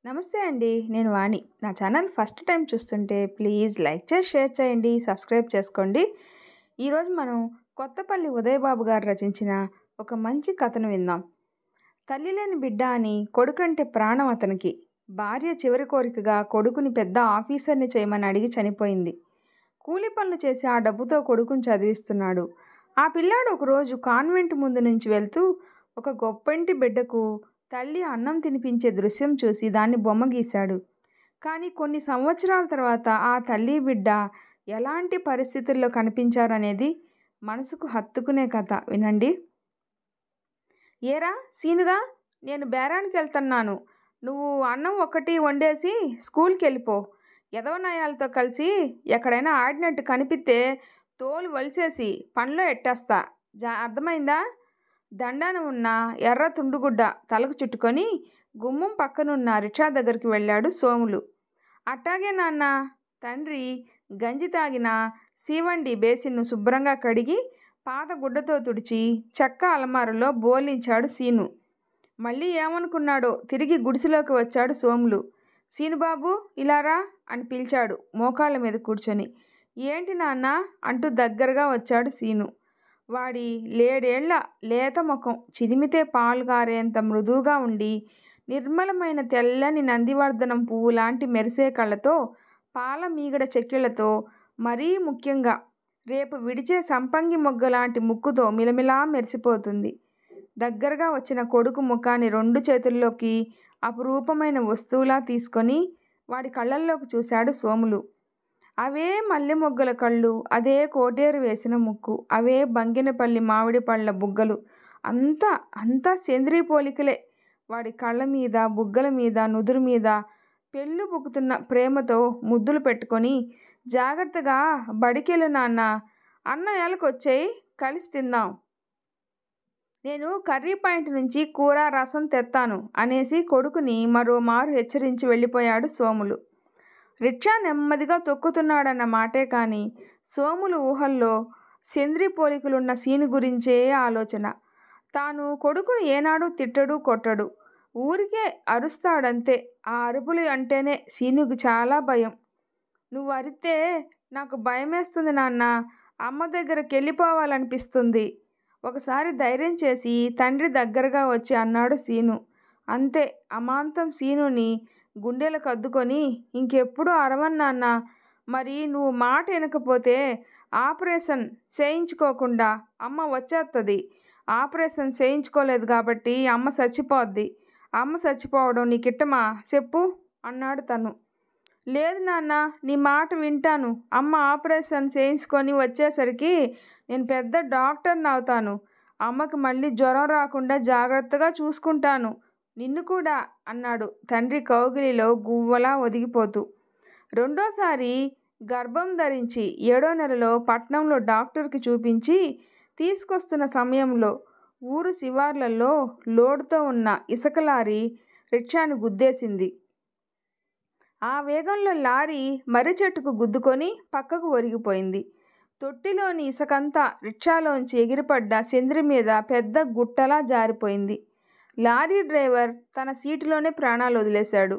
నమస్తే అండి. నేను వాణి. నా ఛానల్ ఫస్ట్ టైం చూస్తుంటే ప్లీజ్ లైక్ చేసి, షేర్ చేయండి, సబ్స్క్రైబ్ చేసుకోండి. ఈరోజు మనం కొత్తపల్లి ఉదయబాబు గారు రచించిన ఒక మంచి కథను విందాం. తల్లి లేని బిడ్డ అని కొడుకంటే ప్రాణం అతనికి. భార్య చివరి కోరికగా కొడుకుని పెద్ద ఆఫీసర్ని చేయమని అడిగి చనిపోయింది. కూలి పనులు చేసి ఆ డబ్బుతో కొడుకుని చదివిస్తున్నాడు. ఆ పిల్లాడు ఒకరోజు కాన్వెంట్ ముందు నుంచి వెళ్తూ ఒక గొప్పింటి బిడ్డకు తల్లి అన్నం తినిపించే దృశ్యం చూసి దాన్ని బొమ్మ గీశాడు. కానీ కొన్ని సంవత్సరాల తర్వాత ఆ తల్లి బిడ్డ ఎలాంటి పరిస్థితుల్లో కనిపించారనేది మనసుకు హత్తుకునే కథ. వినండి. ఏరా సీనుగా, నేను బేరానికి వెళ్తున్నాను. నువ్వు అన్నం ఒక్కటి వండేసి స్కూల్కి వెళ్ళిపో. ఎదవనాయాలతో కలిసి ఎక్కడైనా ఆడినట్టు కనిపిస్తే తోలు వలిసేసి పనిలో ఎట్టేస్తా. అర్థమైందా? దండాన ఉన్న ఎర్ర తుండుగుడ్డ తలకు చుట్టుకొని గుమ్మం పక్కనున్న రిక్షా దగ్గరికి వెళ్ళాడు సోములు. అట్టాగే నాన్న. తండ్రి గంజి తాగిన సీవండి బేసిన్ను శుభ్రంగా కడిగి పాత గుడ్డతో తుడిచి చెక్క అలమారలో బోలించాడు సీను. మళ్ళీ ఏమనుకున్నాడో తిరిగి గుడిసెలోకి వచ్చాడు సోములు. సీనుబాబు ఇలారా అని పిలిచాడు మోకాళ్ళ మీద కూర్చొని. ఏంటి నాన్న అంటూ దగ్గరగా వచ్చాడు సీను. వాడి 7 ఏళ్ల లేత ముఖం చిదిమితే పాలు గారేంత మృదువుగా ఉండి, నిర్మలమైన తెల్లని నందివర్ధనం పువ్వు లాంటి మెరిసే కళ్ళతో, పాల మీగడ చెక్కిళ్లతో, మరీ ముఖ్యంగా రేపు విడిచే సంపంగి మొగ్గ లాంటి ముక్కుతో మిలమిలా మెరిసిపోతుంది. దగ్గరగా వచ్చిన కొడుకు ముఖాన్ని 2 చేతుల్లోకి అపురూపమైన వస్తువులా తీసుకొని వాడి కళ్ళల్లోకి చూశాడు సోములు. అవే మల్లె మొగ్గల కళ్ళు, అదే కోటేరు వేసిన ముక్కు, అవే బంగినపల్లి మామిడి పళ్ళ బుగ్గలు, అంతా సేంద్రీయ పోలికలే. వాడి కళ్ళ మీద, బుగ్గల మీద, నుదురు మీద పెళ్ళు బుక్కుతున్న ప్రేమతో ముద్దులు పెట్టుకొని, జాగ్రత్తగా బడికెళ్ళు నాన్న, అన్న ఏళ్ళకొచ్చేయి, కలిసి తిందాం. నేను కర్రీ పాయింట్ నుంచి కూర రసం తెత్తాను అనేసి కొడుకుని మరోమారు హెచ్చరించి వెళ్ళిపోయాడు సోములు. రిక్షా నెమ్మదిగా తొక్కుతున్నాడన్న మాటే కానీ సోములు ఊహల్లో సేంద్రీయ పోలికలున్న సీను గురించే ఆలోచన. తాను కొడుకును ఏనాడు తిట్టడు, కొట్టడు, ఊరికే అరుస్తాడంతే. ఆ అరుపులు అంటేనే సీనుకు చాలా భయం. నువ్వు అరిస్తే నాకు భయమేస్తుంది నాన్న, అమ్మ దగ్గరికి వెళ్ళిపోవాలనిపిస్తుంది. ఒకసారి ధైర్యం చేసి తండ్రి దగ్గరగా వచ్చి అన్నాడు సీను. అంతే. అమాంతం సీనుని గుండెలకు అద్దుకొని, ఇంకెప్పుడు అరవను నాన్న. మరి నువ్వు మాట వినకపోతే ఆపరేషన్ చేయించుకోకుండా అమ్మ వచ్చేస్తుంది. ఆపరేషన్ చేయించుకోలేదు కాబట్టి అమ్మ చచ్చిపోద్ది. అమ్మ చచ్చిపోవడం నీకిట్టమా చెప్పు అన్నాడు తను. లేదు నాన్న, నీ మాట వింటాను. అమ్మ ఆపరేషన్ చేయించుకొని వచ్చేసరికి నేను పెద్ద డాక్టర్ని అవుతాను. అమ్మకి మళ్ళీ జ్వరం రాకుండా జాగ్రత్తగా చూసుకుంటాను, నిన్ను కూడా అన్నాడు తండ్రి కౌగిలిలో గువ్వలా ఒదిగిపోతూ. రెండోసారి గర్భం ధరించి 7వ నెలలో పట్నంలో డాక్టర్కి చూపించి తీసుకొస్తున్న సమయంలో ఊరు శివార్లలో లోడుతో ఉన్న ఇసుక లారీ రిక్షాను గుద్దేసింది. ఆ వేగంలో లారీ మర్రి చెట్టుకు గుద్దుకొని పక్కకు ఒరిగిపోయింది. తొట్టిలోని ఇసుకంతా రిక్షాలోంచి ఎగిరిపడ్డ సెంద్రి మీద పెద్ద గుట్టలా జారిపోయింది. లారీ డ్రైవర్ తన సీటులోనే ప్రాణాలు వదిలేశాడు.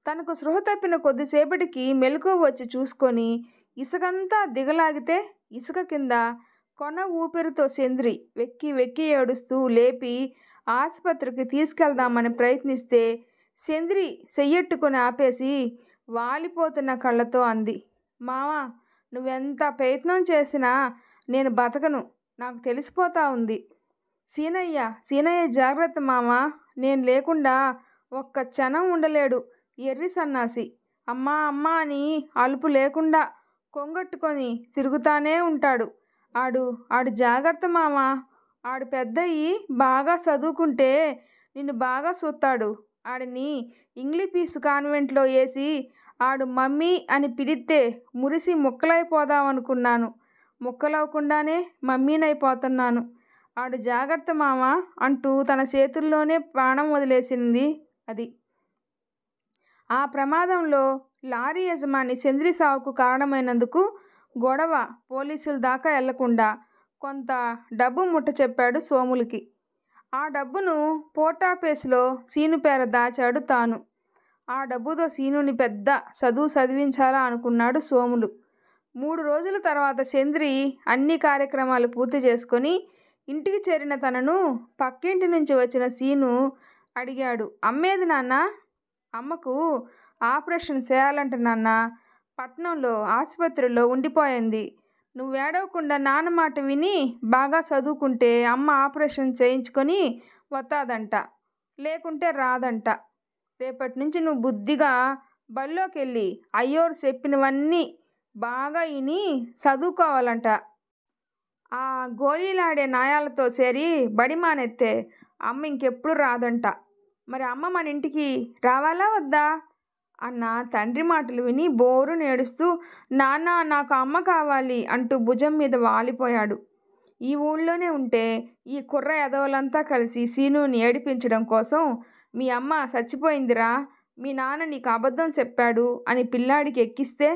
తనకు స్పృహ తప్పిన కొద్దిసేపటికి మెలకువ వచ్చి చూసుకొని ఇసుకంతా దిగలాగితే ఇసుక కింద కొన ఊపిరితో సెంద్రి వెక్కి వెక్కి ఏడుస్తూ లేపి ఆసుపత్రికి తీసుకెళ్దామని ప్రయత్నిస్తే సెంద్రి చెయ్యెట్టుకొని ఆపేసి వాలిపోతున్న కళ్ళతో అంది, మావా, నువ్వెంత ప్రయత్నం చేసినా నేను బతకను, నాకు తెలిసిపోతా ఉంది. సీనయ్య జాగ్రత్త మామా, నేను లేకుండా ఒక్క క్షణం ఉండలేడు ఎర్రి సన్నాసి. అమ్మా అమ్మా అని అలుపు లేకుండా కొంగట్టుకొని తిరుగుతానే ఉంటాడు. ఆడు జాగ్రత్త మామా, ఆడు పెద్దయి బాగా చదువుకుంటే నిన్ను బాగా చూస్తాడు. ఆడిని ఇంగ్లీష్ కాన్వెంట్లో వేసి ఆడు మమ్మీ అని పిలిస్తే మురిసి ముక్కలైపోదామనుకున్నాను. ముక్కలవకుండానే మమ్మీనైపోతున్నాను. ఆడు జాగ్రత్త మామ అంటూ తన చేతుల్లోనే ప్రాణం వదిలేసింది అది. ఆ ప్రమాదంలో లారీ యజమాని సెంద్రి సావుకు కారణమైనందుకు గొడవ పోలీసుల దాకా వెళ్లకుండా కొంత డబ్బు ముట్ట చెప్పాడు సోములకి. ఆ డబ్బును పోర్టాఫీసులో సీను పేర దాచాడు తాను. ఆ డబ్బుతో సీనుని పెద్ద చదువు చదివించాలా అనుకున్నాడు సోములు. 3 రోజుల తర్వాత చంద్రి అన్ని కార్యక్రమాలు పూర్తి చేసుకొని ఇంటికి చేరిన తనను పక్కింటి నుంచి వచ్చిన సీను అడిగాడు. అమ్మేది నాన్న? అమ్మకు ఆపరేషన్ చేయాలంట నాన్న, పట్నంలో ఆసుపత్రిలో ఉండిపోయింది. నువ్వేడవకుండా నాన్న మాట విని బాగా చదువుకుంటే అమ్మ ఆపరేషన్ చేయించుకొని వస్తాదంట, లేకుంటే రాదంట. రేపటి నుంచి నువ్వు బుద్ధిగా బళ్ళోకి వెళ్ళి అయ్యోరు చెప్పినవన్నీ బాగా విని చదువుకోవాలంట. ఆ గోళీలాడే నాయాలతో చేరి బడి మానెత్తే అమ్మ ఇంకెప్పుడు రాదంట. మరి అమ్మ మన ఇంటికి రావాలా వద్దా అన్న తండ్రి మాటలు విని బోరు నేడుస్తూ నాన్న నాకు అమ్మ కావాలి అంటూ భుజం మీద వాలిపోయాడు. ఈ ఊళ్ళోనే ఉంటే ఈ కుర్ర ఎదవలంతా కలిసి సీనుని ఏడిపించడం కోసం మీ అమ్మ చచ్చిపోయిందిరా, మీ నాన్న నీకు అబద్ధం చెప్పాడు అని పిల్లాడికి ఎక్కిస్తే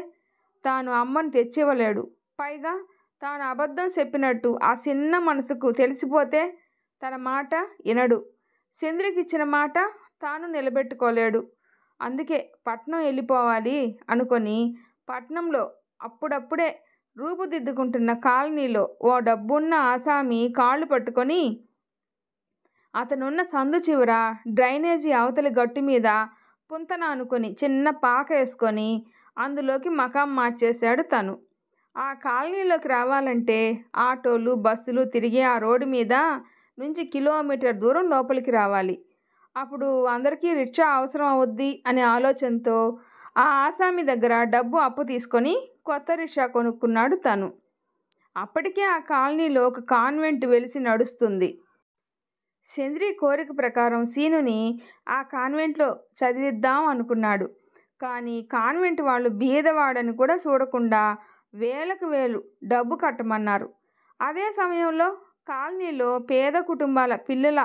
తాను అమ్మను తెచ్చివ్వలేడు. పైగా తాను అబద్ధం చెప్పినట్టు ఆ చిన్న మనసుకు తెలిసిపోతే తన మాట వినడు. చంద్రికిచ్చిన మాట తాను నిలబెట్టుకోలేడు. అందుకే పట్నం వెళ్ళిపోవాలి అనుకొని పట్నంలో అప్పుడప్పుడే రూపుదిద్దుకుంటున్న కాలనీలో ఓ డబ్బున్న ఆసామి కాళ్ళు పట్టుకొని అతనున్న సందు చివర డ్రైనేజీ అవతలి గట్టు మీద పుంతన అనుకొని చిన్న పాక వేసుకొని అందులోకి మకాం మార్చేశాడు తను. ఆ కాలనీలోకి రావాలంటే ఆటోలు బస్సులు తిరిగే ఆ రోడ్డు మీద నుంచి కిలోమీటర్ దూరం లోపలికి రావాలి. అప్పుడు అందరికీ రిక్షా అవసరం అవుద్ది అనే ఆలోచనతో ఆ ఆసామి దగ్గర డబ్బు అప్పు తీసుకొని కొత్త రిక్షా కొనుక్కున్నాడు తను. అప్పటికే ఆ కాలనీలో ఒక కాన్వెంట్ వెలిసి నడుస్తుంది. చంద్రి కోరిక ప్రకారం సీనుని ఆ కాన్వెంట్లో చదివిద్దాం అనుకున్నాడు. కానీ కాన్వెంట్ వాళ్ళు బీదవాడని కూడా చూడకుండా వేలకు వేలు డబ్బు కట్టమన్నారు. అదే సమయంలో కాలనీలో పేద కుటుంబాల పిల్లల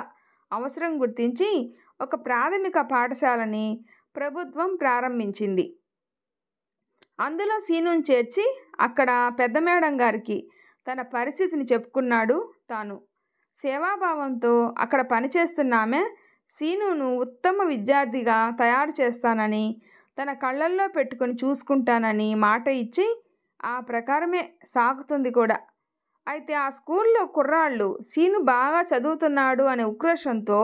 అవసరం గుర్తించి ఒక ప్రాథమిక పాఠశాలని ప్రభుత్వం ప్రారంభించింది. అందులో సీనుని చేర్చి అక్కడ పెద్ద మేడం గారికి తన పరిస్థితిని చెప్పుకున్నాడు తాను. సేవాభావంతో అక్కడ పనిచేస్తున్న ఆమె సీనును ఉత్తమ విద్యార్థిగా తయారు చేస్తానని, తన కళ్ళల్లో పెట్టుకొని చూసుకుంటానని మాట ఇచ్చి ఆ ప్రకారమే సాగుతుంది కూడా. అయితే ఆ స్కూల్లో కుర్రాళ్ళు సీను బాగా చదువుతున్నాడు అనే ఉక్రోషంతో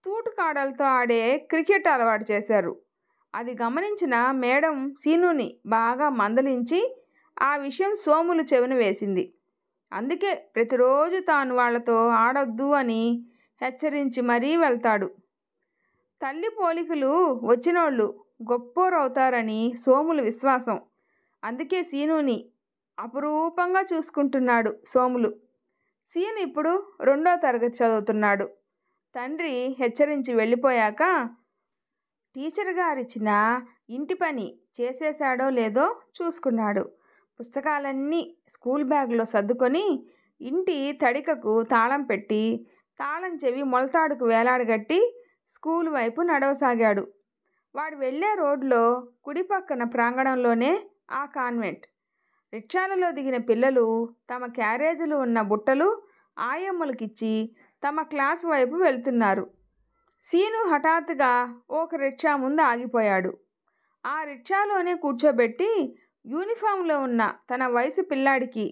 తూటుకాడలతో ఆడే క్రికెట్ అలవాటు చేశారు. అది గమనించిన మేడం సీనుని బాగా మందలించి ఆ విషయం సోములు చెవిన వేసింది. అందుకే ప్రతిరోజు తాను వాళ్లతో ఆడొద్దు అని హెచ్చరించి మరీ వెళ్తాడు. తల్లి పోలికలు వచ్చినోళ్ళు గొప్పోరవుతారని సోములు విశ్వాసం. అందుకే సీనుని అపురూపంగా చూసుకుంటున్నాడు సోములు. సీను ఇప్పుడు 2వ తరగతి చదువుతున్నాడు. తండ్రి హెచ్చరించి వెళ్ళిపోయాక టీచర్ గారిచ్చిన ఇంటి పని చేసేశాడో లేదో చూసుకున్నాడు. పుస్తకాలన్నీ స్కూల్ బ్యాగ్లో సర్దుకొని ఇంటి తడికకు తాళం పెట్టి తాళం చెవి మొలతాడుకు వేలాడగట్టి స్కూల్ వైపు నడవసాగాడు. వాడు వెళ్ళే రోడ్లో కుడి పక్కన ప్రాంగణంలోనే ఆ కాన్వెంట్. రిక్షాలలో దిగిన పిల్లలు తమ క్యారేజీలు ఉన్న బుట్టలు ఆయమ్మలకిచ్చి తమ క్లాస్ వైపు వెళ్తున్నారు. సీను హఠాత్తుగా ఒక రిక్షా ముందు ఆగిపోయాడు. ఆ రిక్షాలోనే కూర్చోబెట్టి యూనిఫామ్లో ఉన్న తన వయసు పిల్లాడికి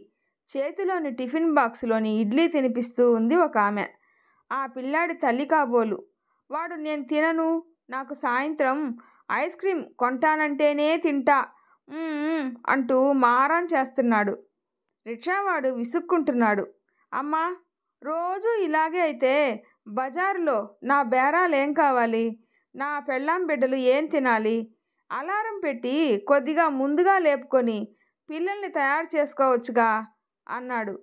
చేతిలోని టిఫిన్ బాక్స్లోని ఇడ్లీ తినిపిస్తూ ఉంది ఒక ఆమె. ఆ పిల్లాడి తల్లి కాబోలు. వాడు నేను తినను, నాకు సాయంత్రం ఐస్ క్రీమ్ కొంటానంటేనే తింటా అంటూ మారం చేస్తున్నాడు. రిక్షావాడు విసుక్కుంటున్నాడు. అమ్మా, రోజు ఇలాగే అయితే బజారులో నా బేరాలు ఏం కావాలి? నా పెళ్ళాం బిడ్డలు ఏం తినాలి? అలారం పెట్టి కొద్దిగా ముందుగా లేపుకొని పిల్లల్ని తయారు చేసుకోవచ్చుగా అన్నాడు.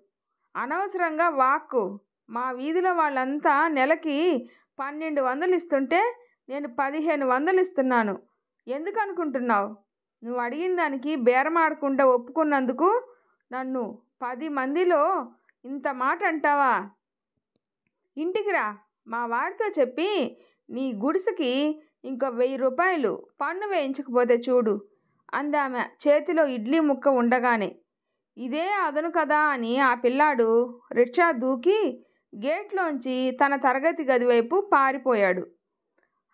అనవసరంగా వాక్కు. మా వీధిలో వాళ్ళంతా నెలకి 1200 ఇస్తుంటే నేను 1500 ఇస్తున్నాను. ఎందుకు అనుకుంటున్నావు? నువ్వు అడిగిన దానికి బేరమాడకుండా ఒప్పుకున్నందుకు నన్ను 10 మందిలో ఇంత మాట అంటావా? ఇంటికి రా, మా వాడితో చెప్పి నీ గుడిసెకి ఇంకో 1000 రూపాయలు పన్ను వేయించకపోతే చూడు అందామె చేతిలో ఇడ్లీ ముక్క ఉండగానే. ఇదే అదను కదా అని ఆ పిల్లాడు రిక్షా దూకి గేట్లోంచి తన తరగతి గది వైపు పారిపోయాడు.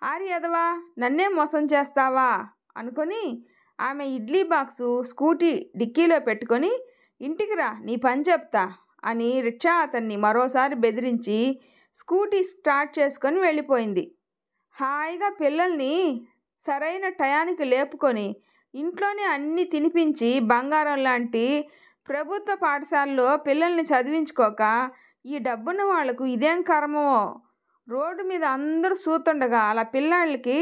ఆరి ఎదవా, నన్నే మోసం చేస్తావా అనుకొని ఆమె ఇడ్లీ బాక్సు స్కూటీ డిక్కీలో పెట్టుకొని ఇంటికి రా, నీ పని చెప్తా అని రిక్షా అతన్ని మరోసారి బెదిరించి స్కూటీ స్టార్ట్ చేసుకొని వెళ్ళిపోయింది. హాయిగా పిల్లల్ని సరైన టయానికి లేపుకొని ఇంట్లోనే అన్నీ తినిపించి బంగారం లాంటి ప్రభుత్వ పాఠశాలలో పిల్లల్ని చదివించుకోక ఈ డబ్బున్న వాళ్లకు ఇదేం కర్మో. రోడ్డు మీద అందరూ చూస్తుండగా అలా పిల్లాళ్ళకి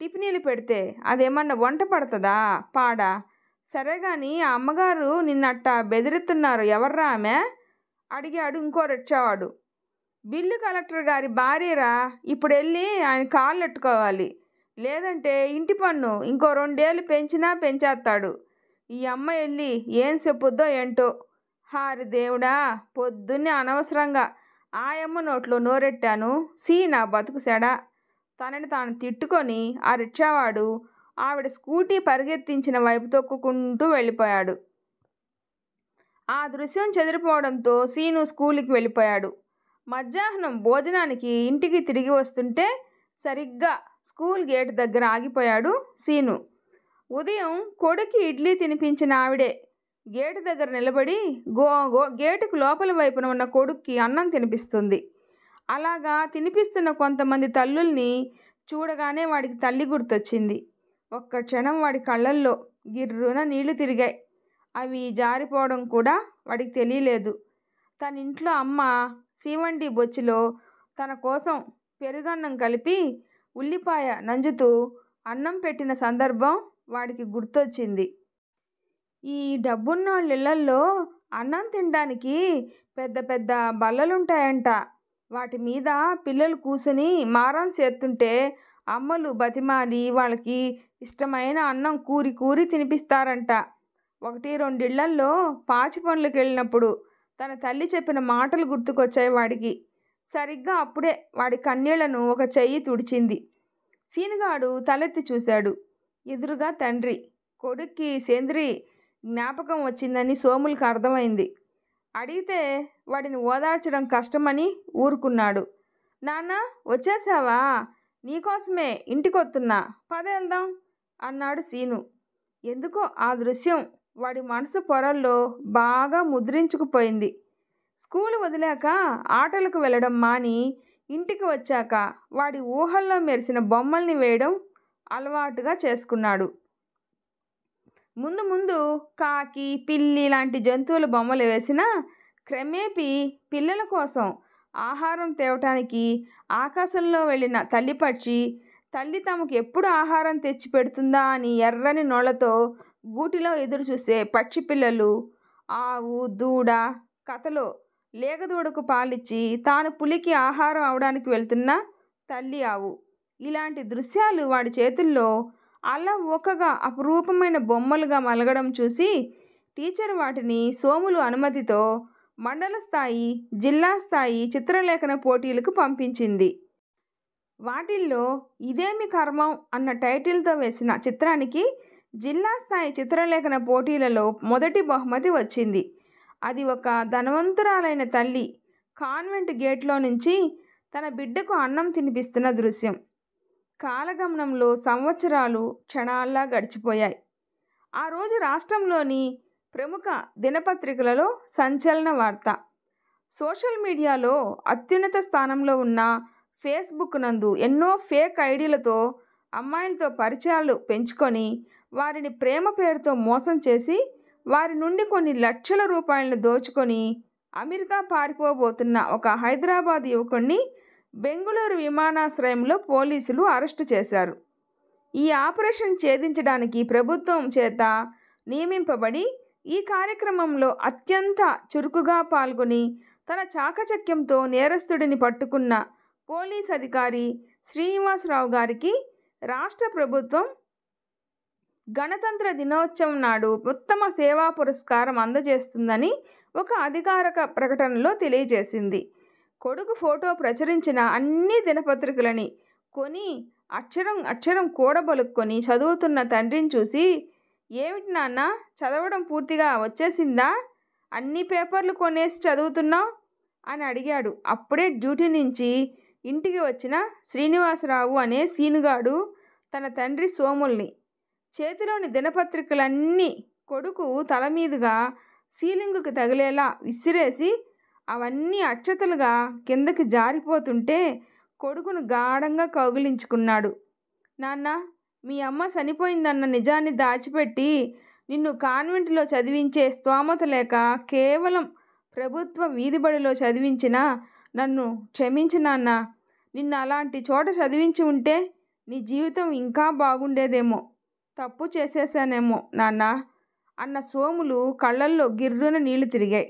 టిఫినీలు పెడితే అదేమన్నా వంట పడుతుందా పాడా? సరే కానీ ఆ అమ్మగారు నిన్నట్టా బెదిరిస్తున్నారు ఎవర్రా ఆమె అడిగాడు ఇంకో రిక్షావాడు. బిల్లు కలెక్టర్ గారి భార్యరా, ఇప్పుడు వెళ్ళి ఆయన కాళ్ళు ఎట్టుకోవాలి, లేదంటే ఇంటి పన్ను ఇంకో 2 ఏళ్ళు పెంచినా పెంచేస్తాడు. ఈ అమ్మ వెళ్ళి ఏం చెప్పుద్దో ఏంటో. హారి దేవుడా, పొద్దున్నే అనవసరంగా ఆయమ్మ నోట్లో నోరెట్టాను, నా బతుకు సెడా. తనని తాను తిట్టుకొని ఆ రిక్షావాడు ఆవిడ స్కూటీ పరిగెత్తించిన వైపు తొక్కుకుంటూ వెళ్ళిపోయాడు. ఆ దృశ్యం చెదిరిపోవడంతో సీను స్కూల్కి వెళ్ళిపోయాడు. మధ్యాహ్నం భోజనానికి ఇంటికి తిరిగి వస్తుంటే సరిగ్గా స్కూల్ గేట్ దగ్గర ఆగిపోయాడు సీను. ఉదయం కొడుక్కి ఇడ్లీ తినిపించిన ఆవిడే గేటు దగ్గర నిలబడి గేటుకు లోపల వైపున ఉన్న కొడుక్కి అన్నం తినిపిస్తుంది. అలాగా తినిపిస్తున్న కొంతమంది తల్లుల్ని చూడగానే వాడికి తల్లి గుర్తొచ్చింది. ఒక్క క్షణం వాడి కళ్ళల్లో గిర్రున నీళ్లు తిరిగాయి. అవి జారిపోవడం కూడా వాడికి తెలియలేదు. తన ఇంట్లో అమ్మ సీవండి బొచ్చిలో తన కోసం పెరుగన్నం కలిపి ఉల్లిపాయ నంజుతూ అన్నం పెట్టిన సందర్భం వాడికి గుర్తొచ్చింది. ఈ డబ్బున్నోళ్ళ ఇళ్లల్లో అన్నం తినడానికి పెద్ద పెద్ద బల్లలుంటాయంట. వాటి మీద పిల్లలు కూసుని మారం చేస్తుంటే అమ్మలు బతిమాలి వాళ్ళకి ఇష్టమైన అన్నం కూరి కూరి తినిపిస్తారంట. 1-2 ఇళ్లల్లో పాచి పనులకు వెళ్ళినప్పుడు తన తల్లి చెప్పిన మాటలు గుర్తుకొచ్చాయి వాడికి. సరిగ్గా అప్పుడే వాడి కన్నీళ్లను ఒక చెయ్యి తుడిచింది. సీనుగాడు తలెత్తి చూశాడు. ఎదురుగా తండ్రి. కొడుక్కి సేంద్రి జ్ఞాపకం వచ్చిందని సోములకు అర్థమైంది. అడిగితే వాడిని ఓదార్చడం కష్టమని ఊరుకున్నాడు. నాన్న, వచ్చేసావా? నీకోసమే ఇంటికొస్తున్నా, పదేళ్దాం అన్నాడు సీను. ఎందుకో ఆ దృశ్యం వాడి మనసు పొరల్లో బాగా ముద్రించుకుపోయింది. స్కూలు వదిలాక ఆటలకు వెళ్ళడం మాని ఇంటికి వచ్చాక వాడి ఊహల్లో మెరిసిన బొమ్మల్ని వేయడం అలవాటుగా చేసుకున్నాడు. ముందు ముందు కాకి, పిల్లి లాంటి జంతువుల బొమ్మలు వేసినా క్రమేపీ పిల్లల కోసం ఆహారం తేవటానికి ఆకాశంలో వెళ్ళిన తల్లిపక్షి, తల్లి తమకు ఎప్పుడు ఆహారం తెచ్చి పెడుతుందా అని ఎర్రని నోళ్లతో గూటిలో ఎదురు చూసే పక్షి పిల్లలు, ఆవు, దూడ, కథలో లేగదూడకు పాలిచ్చి తాను పులికి ఆహారం అవడానికి వెళ్తున్న తల్లి ఆవు, ఇలాంటి దృశ్యాలు వాడి చేతుల్లో అల్లవోకగా అపురూపమైన బొమ్మలుగా మలగడం చూసి టీచర్ వాటిని సోములు అనుమతితో మండల స్థాయి, జిల్లా స్థాయి చిత్రలేఖన పోటీలకు పంపించింది. వాటిల్లో ఇదేమి కర్మం అన్న టైటిల్తో వేసిన చిత్రానికి జిల్లా స్థాయి చిత్రలేఖన పోటీలలో మొదటి బహుమతి వచ్చింది. అది ఒక ధనవంతురాలైన తల్లి కాన్వెంట్ గేట్లో నుంచి తన బిడ్డకు అన్నం తినిపిస్తున్న దృశ్యం. కాలగమనంలో సంవత్సరాలు క్షణాల్లా గడిచిపోయాయి. ఆ రోజు రాష్ట్రంలోని ప్రముఖ దినపత్రికలలో సంచలన వార్త. సోషల్ మీడియాలో అత్యున్నత స్థానంలో ఉన్న ఫేస్బుక్ నందు ఎన్నో ఫేక్ ఐడీలతో అమ్మాయిలతో పరిచయాలు పెంచుకొని వారిని ప్రేమ పేరుతో మోసం చేసి వారి నుండి కొన్ని లక్షల రూపాయలను దోచుకొని అమెరికా పారిపోబోతున్న ఒక హైదరాబాద్ యువకుడిని బెంగుళూరు విమానాశ్రయంలో పోలీసులు అరెస్టు చేశారు. ఈ ఆపరేషన్ ఛేదించడానికి ప్రభుత్వం చేత నియమింపబడి ఈ కార్యక్రమంలో అత్యంత చురుకుగా పాల్గొని తన చాకచక్యంతో నేరస్తుడిని పట్టుకున్న పోలీస్ అధికారి శ్రీనివాసరావు గారికి రాష్ట్ర ప్రభుత్వం గణతంత్ర దినోత్సవం నాడు ఉత్తమ సేవా పురస్కారం అందజేస్తుందని ఒక అధికారిక ప్రకటనలో తెలియజేసింది. కొడుకు ఫోటో ప్రచురించిన అన్ని దినపత్రికలని కొని అక్షరం అక్షరం కూడబలుక్కొని చదువుతున్న తండ్రిని చూసి, ఏమిటి నాన్న, చదవడం పూర్తిగా వచ్చేసిందా? అన్ని పేపర్లు కొనేసి చదువుతున్నావు అని అడిగాడు. అప్పుడే డ్యూటీ నుంచి ఇంటికి వచ్చిన శ్రీనివాసరావు అనే సీనుగాడు తన తండ్రి సోముల్ని చేతిలోని దినపత్రికలన్నీ కొడుకు తల మీదుగా సీలింగుకి తగిలేలా విసిరేసి అవన్నీ అక్షతలుగా కిందకి జారిపోతుంటే కొడుకును గాఢంగా కౌగిలించుకున్నాడు. నాన్న, మీ అమ్మ చనిపోయిందన్న నిజాన్ని దాచిపెట్టి నిన్ను కాన్వెంట్లో చదివించే స్తోమత లేక కేవలం ప్రభుత్వ వీధిబడిలో చదివించిన నన్ను క్షమించు నాన్న. నిన్ను అలాంటి చోట చదివించి ఉంటే నీ జీవితం ఇంకా బాగుండేదేమో. తప్పు చేసేసానేమో నాన్న అన్న సోములు కళ్ళల్లో గిర్రున నీళ్లు తిరిగాయి.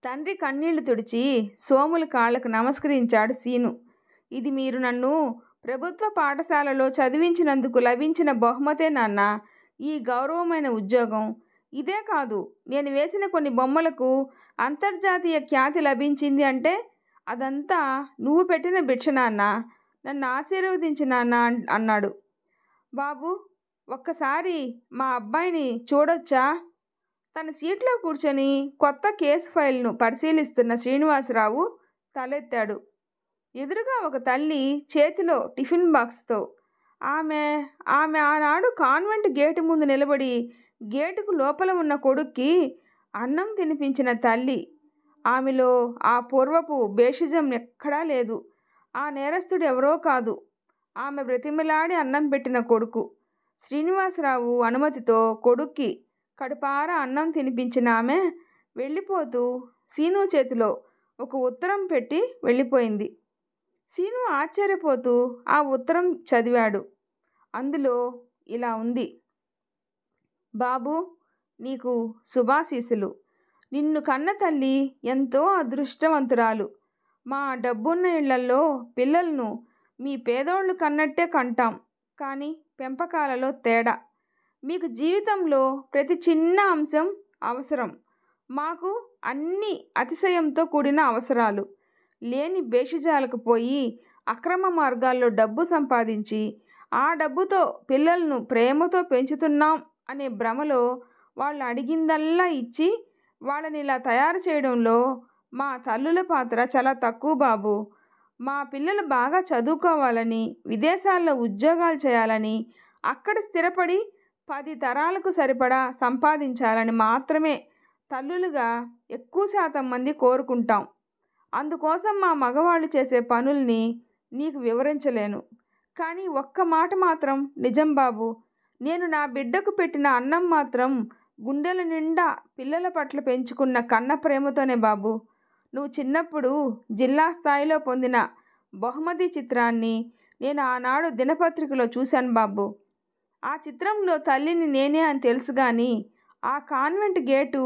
తండ్రి కన్నీళ్లు తుడిచి సోముల కాళ్ళకు నమస్కరించాడు సీను. ఇది మీరు నన్ను ప్రభుత్వ పాఠశాలలో చదివించినందుకు లభించిన బహుమతే నాన్న, ఈ గౌరవమైన ఉద్యోగం. ఇదే కాదు, నేను వేసిన కొన్ని బొమ్మలకు అంతర్జాతీయ ఖ్యాతి లభించింది అంటే అదంతా నువ్వు పెట్టిన భిక్ష నాన్న. నన్ను ఆశీర్వదించు నాన్న అన్నాడు. బాబు, ఒక్కసారి మా అబ్బాయిని చూడొచ్చా? తన సీట్లో కూర్చొని కొత్త కేసు ఫైల్ను పరిశీలిస్తున్న శ్రీనివాసరావు తలెత్తాడు. ఎదురుగా ఒక తల్లి చేతిలో టిఫిన్ బాక్స్తో. ఆమె ఆనాడు కాన్వెంట్ గేటు ముందు నిలబడి గేటుకు లోపల ఉన్న కొడుక్కి అన్నం తినిపించిన తల్లి. ఆమెలో ఆ పూర్వపు భేషజం ఎక్కడా లేదు. ఆ నేరస్తుడు ఎవరో కాదు, ఆమె బ్రతిమలాడి అన్నం పెట్టిన కొడుకు. శ్రీనివాసరావు అనుమతితో కొడుక్కి కడుపార అన్నం తినిపించిన ఆమె వెళ్ళిపోతూ సీను చేతిలో ఒక ఉత్తరం పెట్టి వెళ్ళిపోయింది. సీను ఆశ్చర్యపోతూ ఆ ఉత్తరం చదివాడు. అందులో ఇలా ఉంది: బాబు, నీకు శుభాశీస్సులు. నిన్ను కన్న తల్లి ఎంతో అదృష్టవంతురాలు. మా డబ్బున్న ఇళ్లల్లో పిల్లలను మీ పేదోళ్ళు కన్నట్టే కంటాం, కానీ పెంపకాలలో తేడా. మీకు జీవితంలో ప్రతి చిన్న అంశం అవసరం, మాకు అన్ని అతిశయంతో కూడిన అవసరాలు. లేని భేషజాలకు పోయి అక్రమ మార్గాల్లో డబ్బు సంపాదించి ఆ డబ్బుతో పిల్లలను ప్రేమతో పెంచుతున్నాం అనే భ్రమలో వాళ్ళు అడిగిందల్లా ఇచ్చి వాళ్ళని ఇలా తయారు చేయడంలో మా తల్లుల పాత్ర చాలా తక్కువ బాబు. మా పిల్లలు బాగా చదువుకోవాలని, విదేశాల్లో ఉద్యోగాలు చేయాలని, అక్కడ స్థిరపడి 10 తరాలకు సరిపడా సంపాదించాలని మాత్రమే తల్లులుగా ఎక్కువ శాతం మంది కోరుకుంటాం. అందుకోసం మా మగవాళ్ళు చేసే పనుల్ని నీకు వివరించలేను. కానీ ఒక్క మాట మాత్రం నిజం బాబు, నేను నా బిడ్డకు పెట్టిన అన్నం మాత్రం గుండెల నిండా పిల్లల పట్ల పెంచుకున్న కన్న ప్రేమతోనే బాబు. నువ్వు చిన్నప్పుడు జిల్లా స్థాయిలో పొందిన బహుమతి చిత్రాన్ని నేను ఆనాడు దినపత్రికలో చూశాను బాబు. ఆ చిత్రంలో తల్లిని నేనే అని తెలుసు, కానీ ఆ కాన్వెంట్ గేటు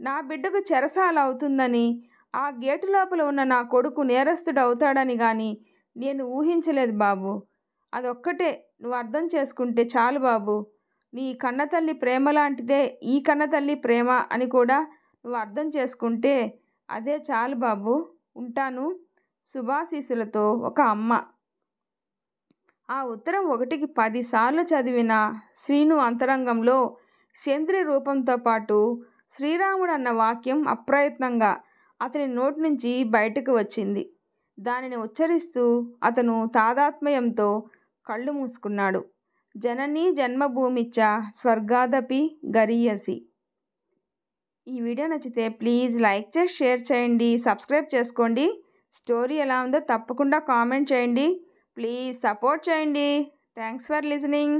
నా బిడ్డకు చెరసాల అవుతుందని, ఆ గేటు లోపల ఉన్న నా కొడుకు నేరస్తుడు అవుతాడని కానీ నేను ఊహించలేదు బాబు. అదొక్కటే నువ్వు అర్థం చేసుకుంటే చాలు బాబు. నీ కన్నతల్లి ప్రేమ లాంటిదే ఈ కన్నతల్లి ప్రేమ అని కూడా నువ్వు అర్థం చేసుకుంటే అదే చాలు బాబు. ఉంటాను. శుభాశీస్సులతో, ఒక అమ్మ. ఆ ఉత్తరం 1కి 10 సార్లు చదివిన శ్రీను అంతరంగంలో సేంద్రియ రూపంతో పాటు శ్రీరాముడు అన్న వాక్యం అప్రయత్నంగా అతని నోటి నుంచి బయటకు వచ్చింది. దానిని ఉచ్చరిస్తూ అతను తాదాత్మ్యంతో కళ్ళు మూసుకున్నాడు. జననీ జన్మభూమిచ్చ స్వర్గాదపి గరీయసి. ఈ వీడియో నచ్చితే ప్లీజ్ లైక్ చేసి షేర్ చేయండి, సబ్స్క్రైబ్ చేసుకోండి. స్టోరీ ఎలా ఉందో తప్పకుండా కామెంట్ చేయండి. ప్లీజ్ సపోర్ట్ చేయండి. Thanks for listening.